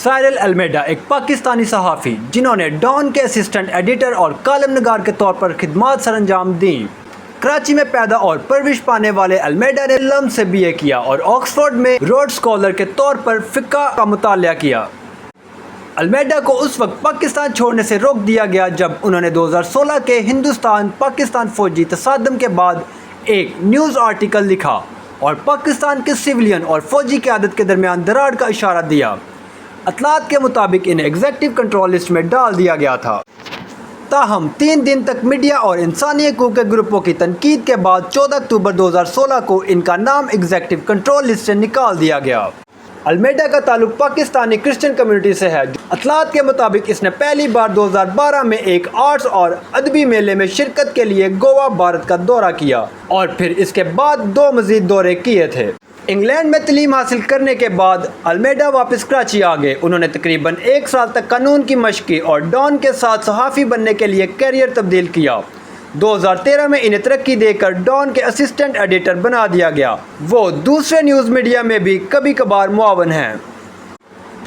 Cyril المیڈا ایک پاکستانی صحافی جنہوں نے ڈان کے اسسٹنٹ ایڈیٹر اور کالم نگار کے طور پر خدمات سر انجام دیں۔ کراچی میں پیدا اور پرورش پانے والے المیڈا نے لم سے BA کیا اور آکسفورڈ میں روڈ اسکالر کے طور پر فقہ کا مطالعہ کیا۔ المیڈا کو اس وقت پاکستان چھوڑنے سے روک دیا گیا جب انہوں نے 2016 کے ہندوستان پاکستان فوجی تصادم کے بعد ایک نیوز آرٹیکل لکھا اور پاکستان کے سویلین اور فوجی قیادت کے درمیان دراڑ کا اشارہ دیا۔ اطلاعات کے مطابق انہیں ایگزیکٹو کنٹرول لسٹ میں ڈال دیا گیا تھا۔ تاہم 3 دن تک میڈیا اور انسانی حقوق کے گروپوں کی تنقید کے بعد 14 اکتوبر 2016 کو ان کا نام ایگزیکٹو کنٹرول لسٹ سے نکال دیا گیا۔ المیڈا کا تعلق پاکستانی کرسچن کمیونٹی سے ہے۔ اطلاعات کے مطابق اس نے پہلی بار 2012 میں ایک آرٹس اور ادبی میلے میں شرکت کے لیے گوا بھارت کا دورہ کیا اور پھر اس کے بعد 2 مزید دورے کیے تھے۔ انگلینڈ میں تعلیم حاصل کرنے کے بعد المیڈا واپس کراچی آ گئے۔ انہوں نے تقریباً 1 سال تک قانون کی مشق کی اور ڈان کے ساتھ صحافی بننے کے لیے کیریئر تبدیل کیا۔ 2013 میں انہیں ترقی دے کر ڈان کے اسسٹنٹ ایڈیٹر بنا دیا گیا۔ وہ دوسرے نیوز میڈیا میں بھی کبھی کبھار معاون ہیں۔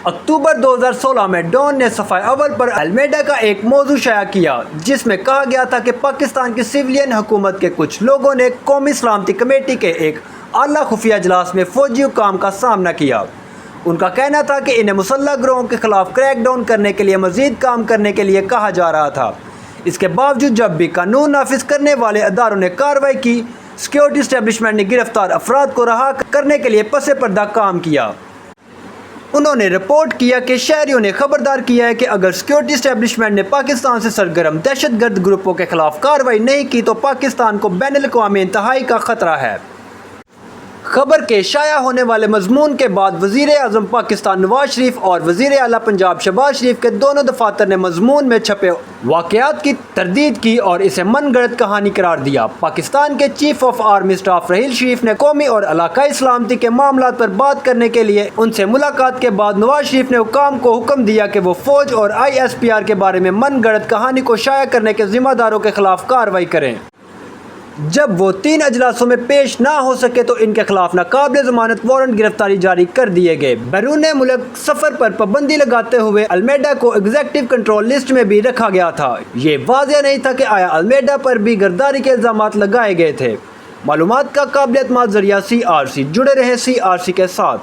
اکتوبر 2016 میں ڈان نے صفحہ اول پر المیڈا کا ایک موضوع شائع کیا جس میں کہا گیا تھا کہ پاکستان کی سویلین حکومت کے کچھ لوگوں نے قومی سلامتی کمیٹی کے ایک اعلیٰ خفیہ اجلاس میں فوجی حکام کا سامنا کیا۔ ان کا کہنا تھا کہ انہیں مسلح گروہوں کے خلاف کریک ڈاؤن کرنے کے لیے مزید کام کرنے کے لیے کہا جا رہا تھا۔ اس کے باوجود جب بھی قانون نافذ کرنے والے اداروں نے کارروائی کی، سیکیورٹی اسٹیبلشمنٹ نے گرفتار افراد کو رہا کرنے کے لیے پس پردہ کام کیا۔ انہوں نے رپورٹ کیا کہ شہریوں نے خبردار کیا ہے کہ اگر سیکیورٹی اسٹیبلشمنٹ نے پاکستان سے سرگرم دہشت گرد گروپوں کے خلاف کارروائی نہیں کی تو پاکستان کو بین الاقوامی انتہائی کا خطرہ ہے۔ خبر کے شائع ہونے والے مضمون کے بعد وزیر اعظم پاکستان نواز شریف اور وزیر اعلیٰ پنجاب شہباز شریف کے دونوں دفاتر نے مضمون میں چھپے واقعات کی تردید کی اور اسے من گڑت کہانی قرار دیا۔ پاکستان کے chief of army staff Raheel Sharif نے قومی اور علاقائی سلامتی کے معاملات پر بات کرنے کے لیے ان سے ملاقات کے بعد نواز شریف نے حکام کو حکم دیا کہ وہ فوج اور ISPR کے بارے میں من گڑت کہانی کو شائع کرنے کے ذمہ داروں کے خلاف کارروائی کریں۔ جب وہ 3 اجلاسوں میں پیش نہ ہو سکے تو ان کے خلاف ناقابل ضمانت وارنٹ گرفتاری جاری کر دیے گئے۔ بیرون ملک سفر پر پابندی لگاتے ہوئے المیڈا کو ایگزیکٹو کنٹرول لسٹ میں بھی رکھا گیا تھا۔ یہ واضح نہیں تھا کہ آیا المیڈا پر بھی غداری کے الزامات لگائے گئے تھے۔ معلومات کا قابل اعتماد ذریعہ CRC۔ جڑے رہیں CRC کے ساتھ۔